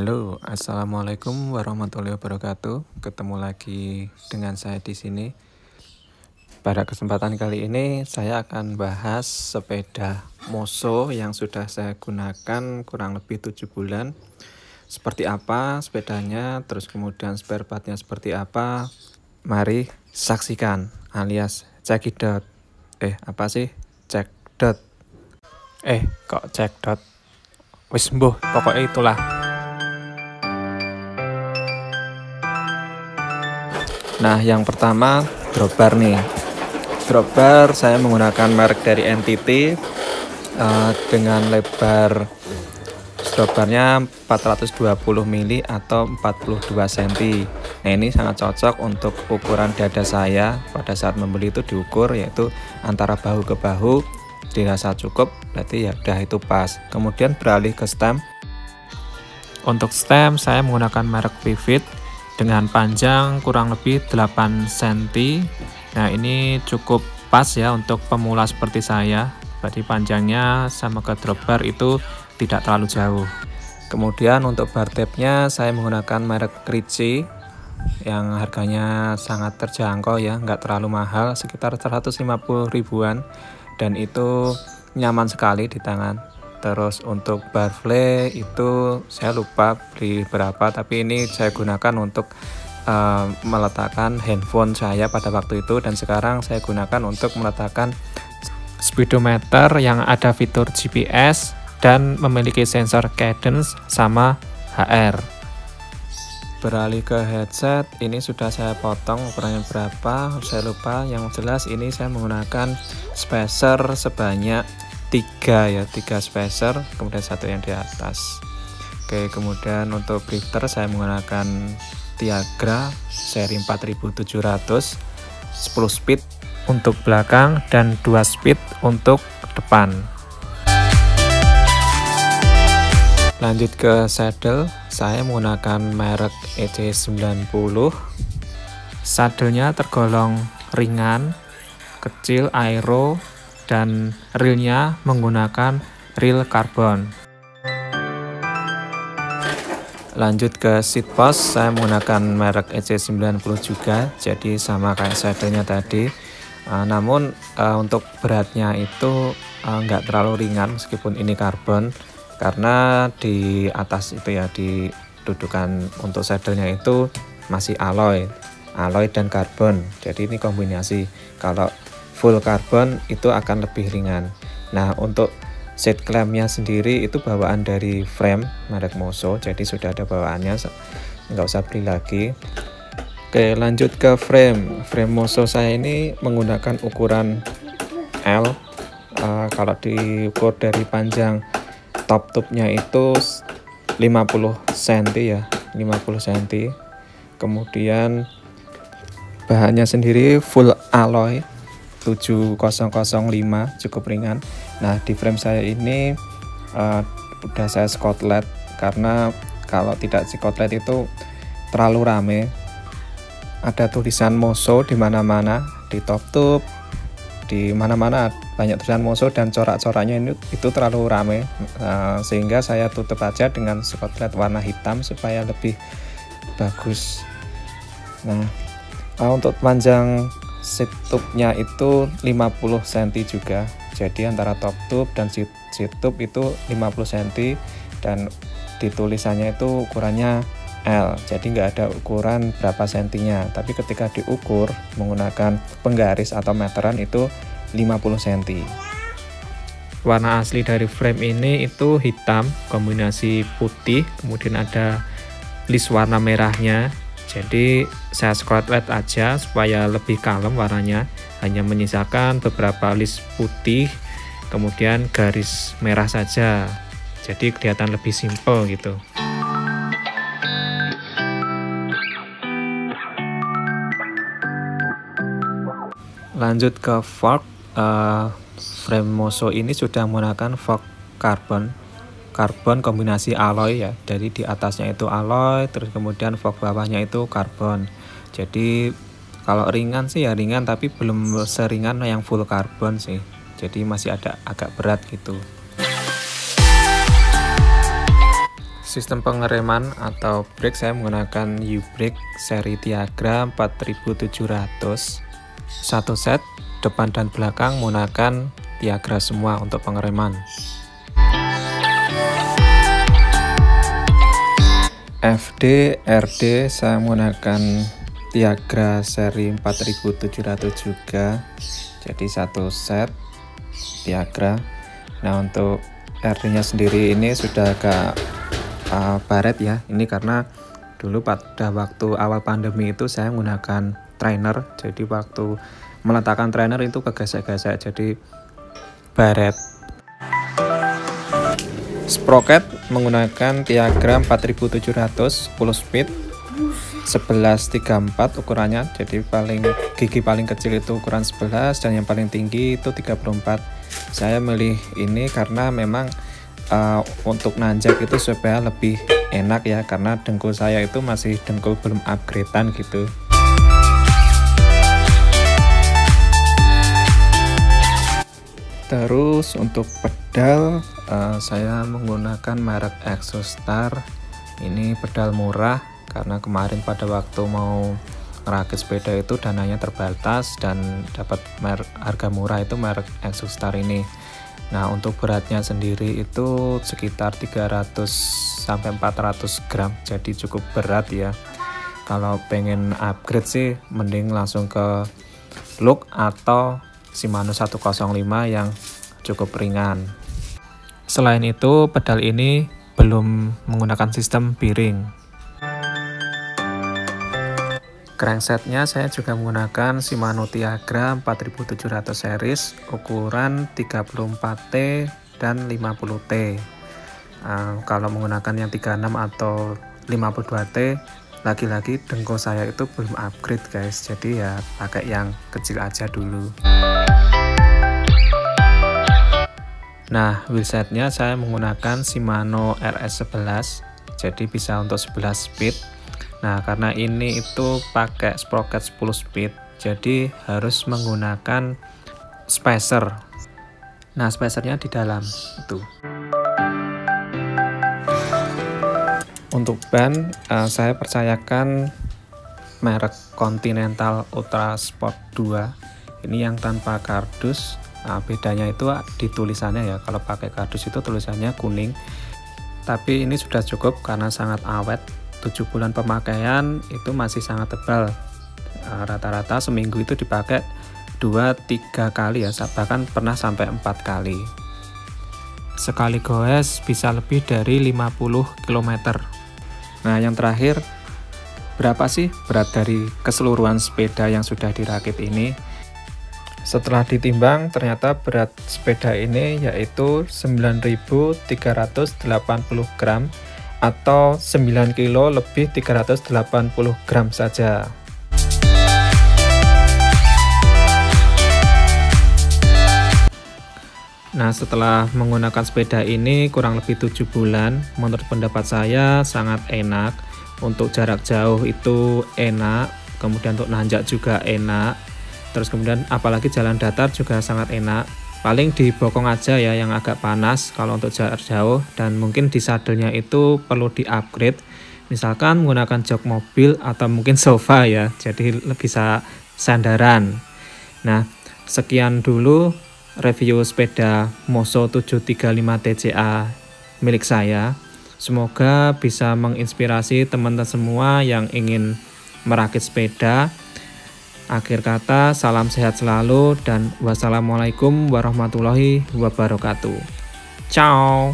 Halo, assalamualaikum warahmatullahi wabarakatuh. Ketemu lagi dengan saya di sini. Pada kesempatan kali ini saya akan bahas sepeda Moso yang sudah saya gunakan kurang lebih 7 bulan. Seperti apa sepedanya, terus kemudian spare partnya seperti apa. Mari saksikan alias cekidot. Apa sih? Cekdot. Kok cekdot? Wis mbuh, pokoknya itulah. Nah, yang pertama dropbar nih. Dropbar saya menggunakan merek dari NTT dengan lebar dropbarnya 420 mili atau 42 cm. Nah, ini sangat cocok untuk ukuran dada saya. Pada saat membeli itu diukur yaitu antara bahu ke bahu, dirasa cukup, berarti ya udah itu pas. Kemudian beralih ke stem. Untuk stem saya menggunakan merek Pivot dengan panjang kurang lebih 8 cm. Nah, ini cukup pas ya untuk pemula seperti saya. Berarti panjangnya sama ke dropbar itu tidak terlalu jauh. Kemudian untuk bar tabnya saya menggunakan merek Ricci yang harganya sangat terjangkau ya, nggak terlalu mahal, sekitar 150 ribuan, dan itu nyaman sekali di tangan. Terus untuk barfly itu saya lupa beli berapa, tapi ini saya gunakan untuk meletakkan handphone saya pada waktu itu, dan sekarang saya gunakan untuk meletakkan speedometer yang ada fitur GPS dan memiliki sensor cadence sama HR. Beralih ke headset, ini sudah saya potong ukurannya berapa, saya lupa. Yang jelas ini saya menggunakan spacer sebanyak 3 spacer, kemudian satu yang di atas. Oke, kemudian untuk drifter saya menggunakan Tiagra seri 4700, 10 speed untuk belakang dan 2 speed untuk depan. Lanjut ke saddle, saya menggunakan merek EC90. Saddlenya tergolong ringan, kecil, aero, dan reelnya menggunakan reel karbon. Lanjut ke seat post, saya menggunakan merek EC90 juga, jadi sama kayak saddlenya tadi. Namun untuk beratnya itu nggak terlalu ringan meskipun ini karbon, karena di atas itu ya, di dudukan untuk saddlenya itu masih alloy dan karbon, jadi ini kombinasi. Kalau full karbon itu akan lebih ringan. Nah, untuk seat clampnya sendiri itu bawaan dari frame merek Moso, jadi sudah ada bawaannya, nggak usah beli lagi. Oke, lanjut ke frame. Frame Moso saya ini menggunakan ukuran L. Kalau diukur dari panjang top tube-nya itu 50 cm ya, 50 cm. Kemudian bahannya sendiri full alloy 7005, cukup ringan. Nah, di frame saya ini udah saya skotlet, karena kalau tidak skotlet itu terlalu rame. Ada tulisan Moso di mana-mana, di top tube, di mana-mana banyak tulisan Moso, dan corak-coraknya itu terlalu rame, sehingga saya tutup aja dengan skotlet warna hitam supaya lebih bagus. Nah, untuk panjang seat tube-nya itu 50 cm juga, jadi antara top tube dan seat tube itu 50 cm, dan di tulisannya itu ukurannya L, jadi nggak ada ukuran berapa sentinya, tapi ketika diukur menggunakan penggaris atau meteran itu 50 cm. Warna asli dari frame ini itu hitam kombinasi putih, kemudian ada list warna merahnya. Jadi saya skotlet aja supaya lebih kalem warnanya, hanya menyisakan beberapa list putih, kemudian garis merah saja, jadi kelihatan lebih simple gitu. Lanjut ke fork. Frame Moso ini sudah menggunakan fork karbon kombinasi alloy ya, jadi di atasnya itu alloy, terus kemudian fork bawahnya itu karbon. Jadi kalau ringan sih ya ringan, tapi belum seringan yang full karbon sih, jadi masih ada agak berat gitu. Sistem pengereman atau brake saya menggunakan U-Brake seri Tiagra 4700. Satu set, depan dan belakang menggunakan Tiagra semua untuk pengereman. FD, RD saya menggunakan Tiagra seri 4700 juga. Jadi satu set Tiagra. Nah, untuk RD-nya sendiri ini sudah agak baret ya. Ini karena dulu pada waktu awal pandemi itu saya menggunakan trainer, jadi waktu meletakkan trainer itu kegesek-gesek jadi baret. Sprocket menggunakan Tiagra 4700 full speed 1134 ukurannya, jadi gigi paling kecil itu ukuran 11 dan yang paling tinggi itu 34. Saya milih ini karena memang untuk nanjak itu supaya lebih enak ya, karena dengkul saya itu masih dengkul belum upgradean gitu. Terus untuk pedal saya menggunakan merek Exostar. Ini pedal murah karena kemarin pada waktu mau ngerakit sepeda itu dananya terbatas dan dapat harga murah itu merek Exostar ini. Nah, untuk beratnya sendiri itu sekitar 300 sampai 400 gram, jadi cukup berat ya. Kalau pengen upgrade sih mending langsung ke Look atau Shimano 105 yang cukup ringan. Selain itu, pedal ini belum menggunakan sistem bearing. Cranksetnya saya juga menggunakan Shimano Tiagra 4700 series ukuran 34T dan 50T. Kalau menggunakan yang 36 atau 52T, lagi-lagi dengkul saya itu belum upgrade guys, jadi ya pakai yang kecil aja dulu. Nah, wheelsetnya saya menggunakan Shimano RS11, jadi bisa untuk 11 speed. Nah, karena ini itu pakai sprocket 10 speed, jadi harus menggunakan spacer. Nah, spacernya di dalam itu. Untuk ban, saya percayakan merek Continental Ultra Sport 2. Ini yang tanpa kardus. Nah, bedanya itu di tulisannya ya. Kalau pakai kardus itu tulisannya kuning. Tapi ini sudah cukup karena sangat awet. 7 bulan pemakaian itu masih sangat tebal. Rata-rata seminggu itu dipakai 2-3 kali ya, bahkan pernah sampai 4 kali. Sekali goes bisa lebih dari 50 km. Nah, yang terakhir, berapa sih berat dari keseluruhan sepeda yang sudah dirakit ini? Setelah ditimbang, ternyata berat sepeda ini yaitu 9.380 gram atau 9 kilo lebih 380 gram saja. Nah, setelah menggunakan sepeda ini kurang lebih 7 bulan, menurut pendapat saya sangat enak. Untuk jarak jauh itu enak, kemudian untuk nanjak juga enak, terus kemudian apalagi jalan datar juga sangat enak. Paling di bokong aja ya yang agak panas kalau untuk jarak jauh, dan mungkin di sadelnya itu perlu di upgrade, misalkan menggunakan jok mobil atau mungkin sofa ya, jadi bisa sandaran. Nah, sekian dulu review sepeda Moso 735 TCA milik saya. Semoga bisa menginspirasi teman-teman semua yang ingin merakit sepeda. Akhir kata, salam sehat selalu dan wassalamualaikum warahmatullahi wabarakatuh. Ciao.